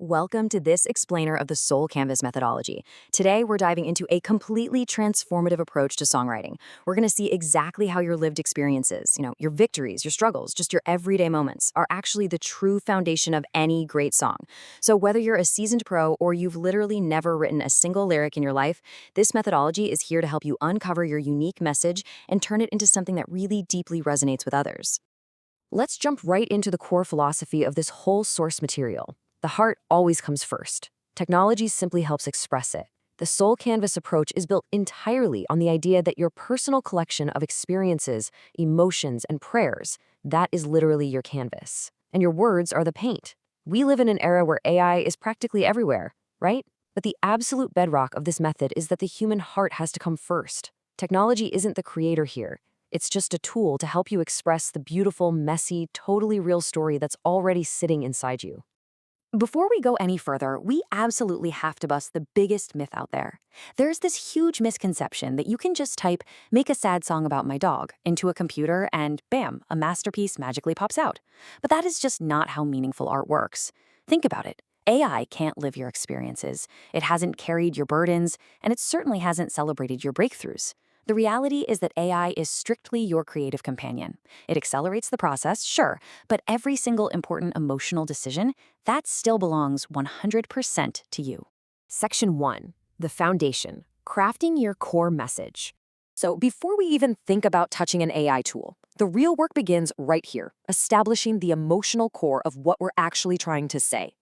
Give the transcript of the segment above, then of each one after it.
Welcome to this explainer of the Soul Canvas methodology. Today, we're diving into a completely transformative approach to songwriting. We're going to see exactly how your lived experiences, your victories, your struggles, just your everyday moments, are actually the true foundation of any great song. So whether you're a seasoned pro or you've literally never written a single lyric in your life, this methodology is here to help you uncover your unique message and turn it into something that really deeply resonates with others. Let's jump right into the core philosophy of this whole source material. The heart always comes first. Technology simply helps express it. The Soul Canvas approach is built entirely on the idea that your personal collection of experiences, emotions, and prayers, that is literally your canvas. And your words are the paint. We live in an era where AI is practically everywhere, right? But the absolute bedrock of this method is that the human heart has to come first. Technology isn't the creator here. It's just a tool to help you express the beautiful, messy, totally real story that's already sitting inside you. Before we go any further, we absolutely have to bust the biggest myth out there. There's this huge misconception that you can just type, "make a sad song about my dog," into a computer and bam, a masterpiece magically pops out. But that is just not how meaningful art works. Think about it. AI can't live your experiences. It hasn't carried your burdens, and it certainly hasn't celebrated your breakthroughs. The reality is that AI is strictly your creative companion. It accelerates the process, sure, but every single important emotional decision, that still belongs 100% to you. Section 1. The foundation. Crafting your core message. So before we even think about touching an AI tool, the real work begins right here, establishing the emotional core of what we're actually trying to say.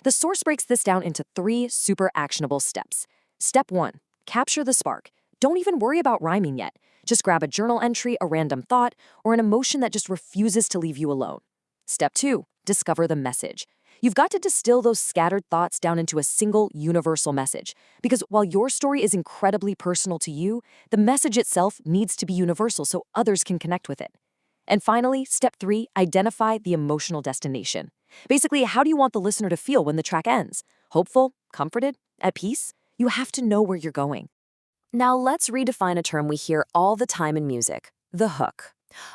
The source breaks this down into 3 super actionable steps. Step 1. Capture the spark. Don't even worry about rhyming yet. Just grab a journal entry, a random thought, or an emotion that just refuses to leave you alone. Step 2. Discover the message. You've got to distill those scattered thoughts down into a single universal message. Because while your story is incredibly personal to you, the message itself needs to be universal so others can connect with it. And finally, step 3, identify the emotional destination. Basically, how do you want the listener to feel when the track ends? Hopeful? Comforted? At peace? You have to know where you're going. Now let's redefine a term we hear all the time in music, the hook.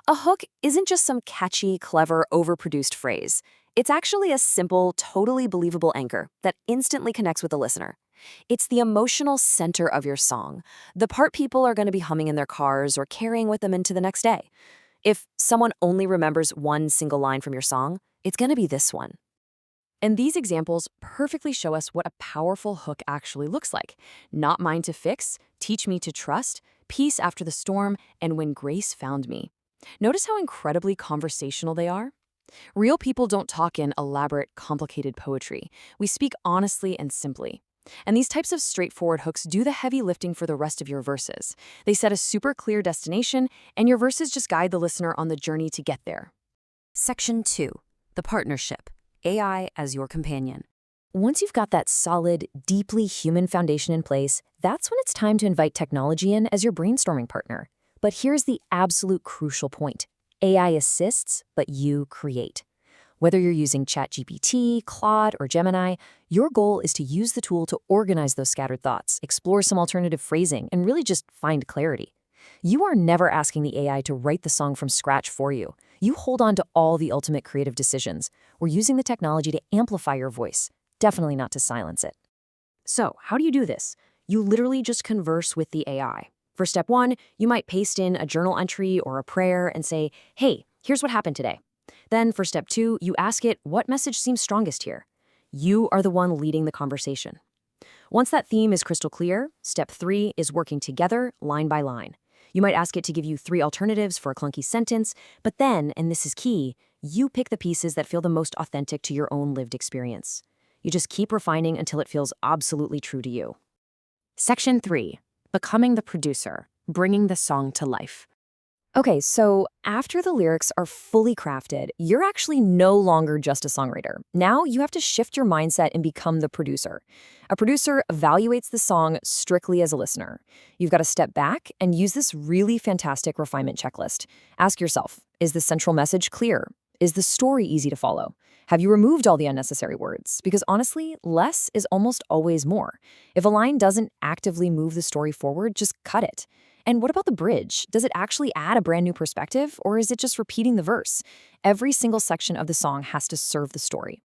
A hook isn't just some catchy, clever, overproduced phrase. It's actually a simple, totally believable anchor that instantly connects with the listener. It's the emotional center of your song, the part people are going to be humming in their cars or carrying with them into the next day. If someone only remembers one single line from your song, it's going to be this one. And these examples perfectly show us what a powerful hook actually looks like. Not mine to fix, teach me to trust, peace after the storm, and when grace found me. Notice how incredibly conversational they are? Real people don't talk in elaborate, complicated poetry. We speak honestly and simply. And these types of straightforward hooks do the heavy lifting for the rest of your verses. They set a super clear destination, and your verses just guide the listener on the journey to get there. Section 2. The partnership. AI as your companion. Once you've got that solid, deeply human foundation in place, that's when it's time to invite technology in as your brainstorming partner. But here's the absolute crucial point. AI assists, but you create. Whether you're using ChatGPT, Claude, or Gemini, your goal is to use the tool to organize those scattered thoughts, explore some alternative phrasing, and really just find clarity. You are never asking the AI to write the song from scratch for you. You hold on to all the ultimate creative decisions. We're using the technology to amplify your voice, definitely not to silence it. So, how do you do this? You literally just converse with the AI. For step 1, you might paste in a journal entry or a prayer and say, "Hey, here's what happened today." Then for step 2, you ask it, what message seems strongest here? You are the one leading the conversation. Once that theme is crystal clear, step 3 is working together, line by line. You might ask it to give you 3 alternatives for a clunky sentence, but then, and this is key, you pick the pieces that feel the most authentic to your own lived experience. You just keep refining until it feels absolutely true to you. Section 3. Becoming the producer, bringing the song to life. Okay, so after the lyrics are fully crafted, you're actually no longer just a songwriter. Now you have to shift your mindset and become the producer. A producer evaluates the song strictly as a listener. You've got to step back and use this really fantastic refinement checklist. Ask yourself, is the central message clear? Is the story easy to follow? Have you removed all the unnecessary words? Because honestly, less is almost always more. If a line doesn't actively move the story forward, just cut it. And what about the bridge? Does it actually add a brand new perspective, or is it just repeating the verse? Every single section of the song has to serve the story.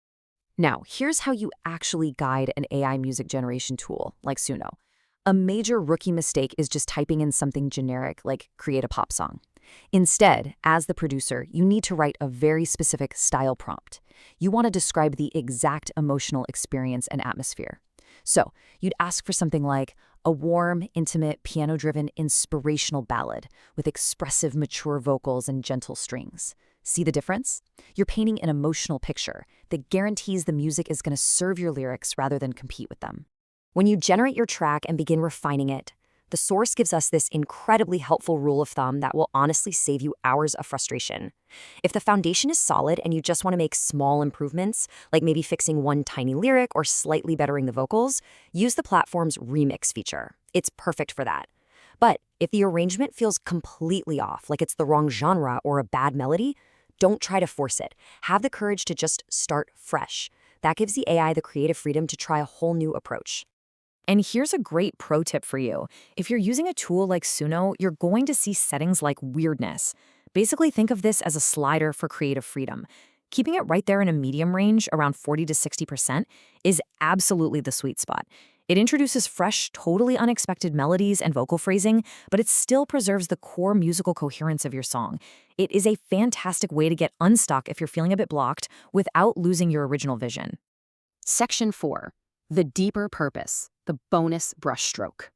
Now, here's how you actually guide an AI music generation tool like Suno. A major rookie mistake is just typing in something generic like create a pop song. Instead, as the producer, you need to write a very specific style prompt. You want to describe the exact emotional experience and atmosphere. So, you'd ask for something like a warm, intimate, piano-driven, inspirational ballad with expressive, mature vocals and gentle strings. See the difference? You're painting an emotional picture that guarantees the music is going to serve your lyrics rather than compete with them. When you generate your track and begin refining it, the source gives us this incredibly helpful rule of thumb that will honestly save you hours of frustration. If the foundation is solid and you just want to make small improvements, like maybe fixing one tiny lyric or slightly bettering the vocals, use the platform's remix feature. It's perfect for that. But if the arrangement feels completely off, like it's the wrong genre or a bad melody, don't try to force it. Have the courage to just start fresh. That gives the AI the creative freedom to try a whole new approach. And here's a great pro tip for you. If you're using a tool like Suno, you're going to see settings like weirdness. Basically, think of this as a slider for creative freedom. Keeping it right there in a medium range, around 40 to 60%, is absolutely the sweet spot. It introduces fresh, totally unexpected melodies and vocal phrasing, but it still preserves the core musical coherence of your song. It is a fantastic way to get unstuck if you're feeling a bit blocked without losing your original vision. Section 4. The deeper purpose, the bonus brushstroke.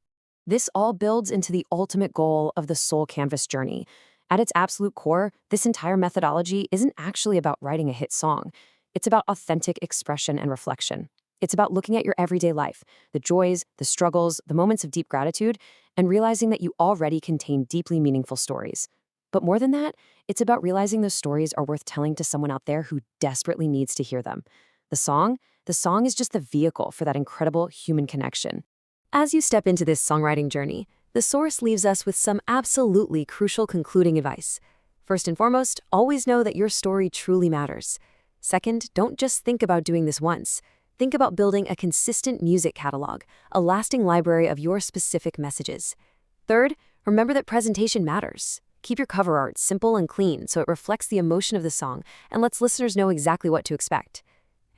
This all builds into the ultimate goal of the Soul Canvas journey. At its absolute core, this entire methodology isn't actually about writing a hit song. It's about authentic expression and reflection. It's about looking at your everyday life, the joys, the struggles, the moments of deep gratitude, and realizing that you already contain deeply meaningful stories. But more than that, it's about realizing those stories are worth telling to someone out there who desperately needs to hear them. The song is just the vehicle for that incredible human connection. As you step into this songwriting journey, the source leaves us with some absolutely crucial concluding advice. First and foremost, always know that your story truly matters. Second, don't just think about doing this once. Think about building a consistent music catalog, a lasting library of your specific messages. Third, remember that presentation matters. Keep your cover art simple and clean so it reflects the emotion of the song and lets listeners know exactly what to expect.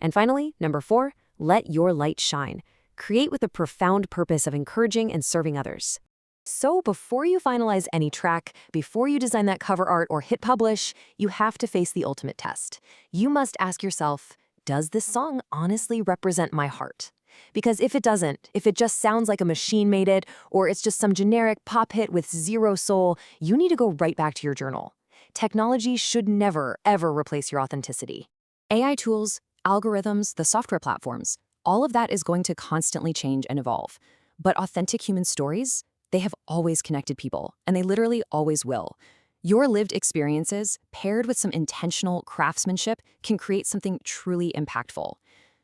And finally, number 4, let your light shine. Create with a profound purpose of encouraging and serving others. So before you finalize any track, before you design that cover art or hit publish, you have to face the ultimate test. You must ask yourself, does this song honestly represent my heart? Because if it doesn't, if it just sounds like a machine made it, or it's just some generic pop hit with zero soul, you need to go right back to your journal. Technology should never, ever replace your authenticity. AI tools, algorithms, the software platforms, all of that is going to constantly change and evolve. But authentic human stories, they have always connected people, and they literally always will. Your lived experiences, paired with some intentional craftsmanship, can create something truly impactful.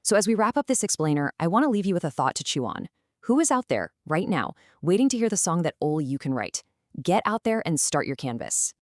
So as we wrap up this explainer, I want to leave you with a thought to chew on. Who is out there, right now, waiting to hear the song that only you can write? Get out there and start your canvas.